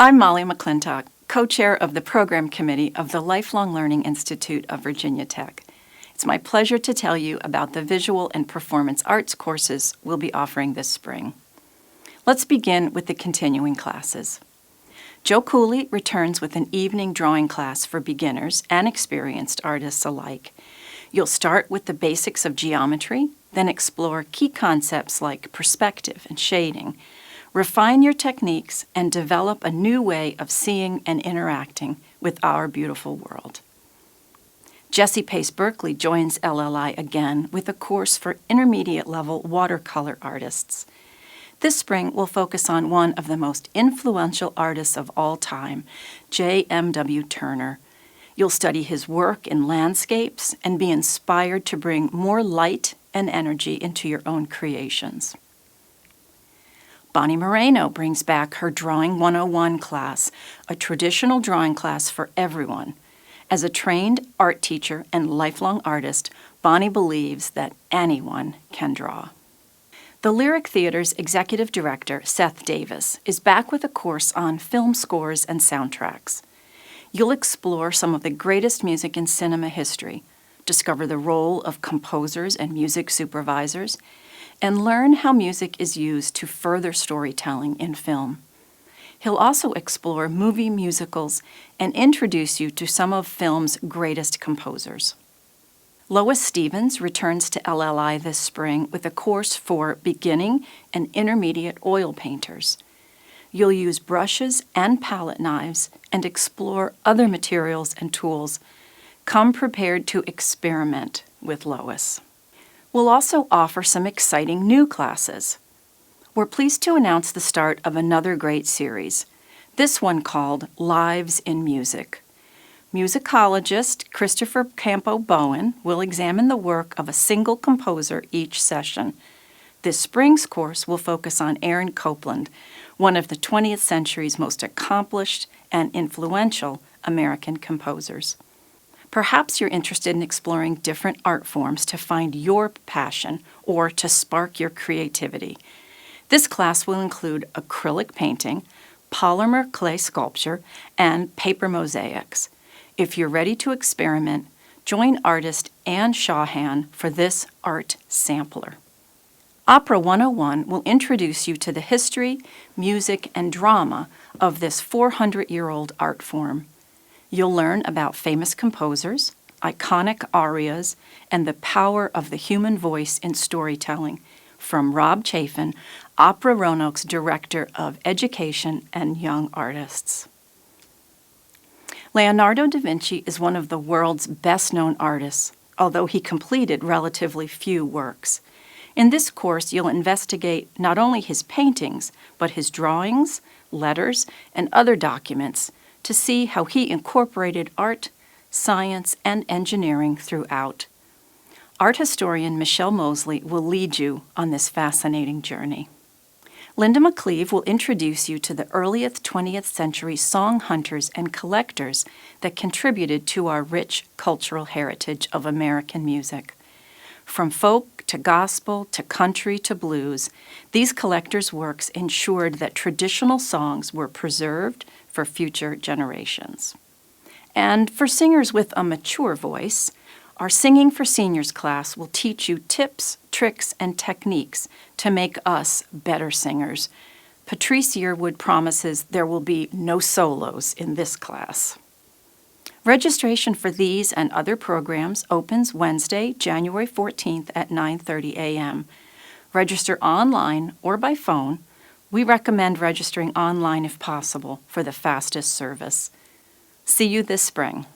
I'm Molly McClintock, co-chair of the Program Committee of the Lifelong Learning Institute of Virginia Tech. It's my pleasure to tell you about the visual and performance arts courses we'll be offering this spring. Let's begin with the continuing classes. Joe Cooley returns with an evening drawing class for beginners and experienced artists alike. You'll start with the basics of geometry, then explore key concepts like perspective and shading, refine your techniques, and develop a new way of seeing and interacting with our beautiful world. Jessie Pace Berkeley joins LLI again with a course for intermediate-level watercolor artists. This spring, we'll focus on one of the most influential artists of all time, J.M.W. Turner. You'll study his work in landscapes and be inspired to bring more light and energy into your own creations. Bonnie Moreno brings back her Drawing 101 class, a traditional drawing class for everyone. As a trained art teacher and lifelong artist, Bonnie believes that anyone can draw. The Lyric Theater's executive director, Seth Davis, is back with a course on film scores and soundtracks. You'll explore some of the greatest music in cinema history, discover the role of composers and music supervisors, and learn how music is used to further storytelling in film. He'll also explore movie musicals and introduce you to some of film's greatest composers. Lois Stevens returns to LLI this spring with a course for beginning and intermediate oil painters. You'll use brushes and palette knives and explore other materials and tools. Come prepared to experiment with Lois. We'll also offer some exciting new classes. We're pleased to announce the start of another great series, this one called Lives in Music. Musicologist Christopher Campo Bowen will examine the work of a single composer each session. This spring's course will focus on Aaron Copland, one of the 20th century's most accomplished and influential American composers. Perhaps you're interested in exploring different art forms to find your passion or to spark your creativity. This class will include acrylic painting, polymer clay sculpture, and paper mosaics. If you're ready to experiment, join artist Anne Shawhan for this art sampler. Opera 101 will introduce you to the history, music, and drama of this 400-year-old art form. You'll learn about famous composers, iconic arias, and the power of the human voice in storytelling from Rob Chafin, Opera Roanoke's Director of Education and Young Artists. Leonardo da Vinci is one of the world's best-known artists, although he completed relatively few works. In this course, you'll investigate not only his paintings, but his drawings, letters, and other documents to see how he incorporated art, science, and engineering throughout. Art historian Michelle Mosley will lead you on this fascinating journey. Linda McCleave will introduce you to the earliest 20th century song hunters and collectors that contributed to our rich cultural heritage of American music. From folk to gospel to country to blues, these collectors' works ensured that traditional songs were preserved for future generations. And for singers with a mature voice, our Singing for Seniors class will teach you tips, tricks, and techniques to make us better singers. Patrice Yearwood promises there will be no solos in this class. Registration for these and other programs opens Wednesday, January 14th at 9:30 a.m. Register online or by phone. We recommend registering online if possible for the fastest service. See you this spring.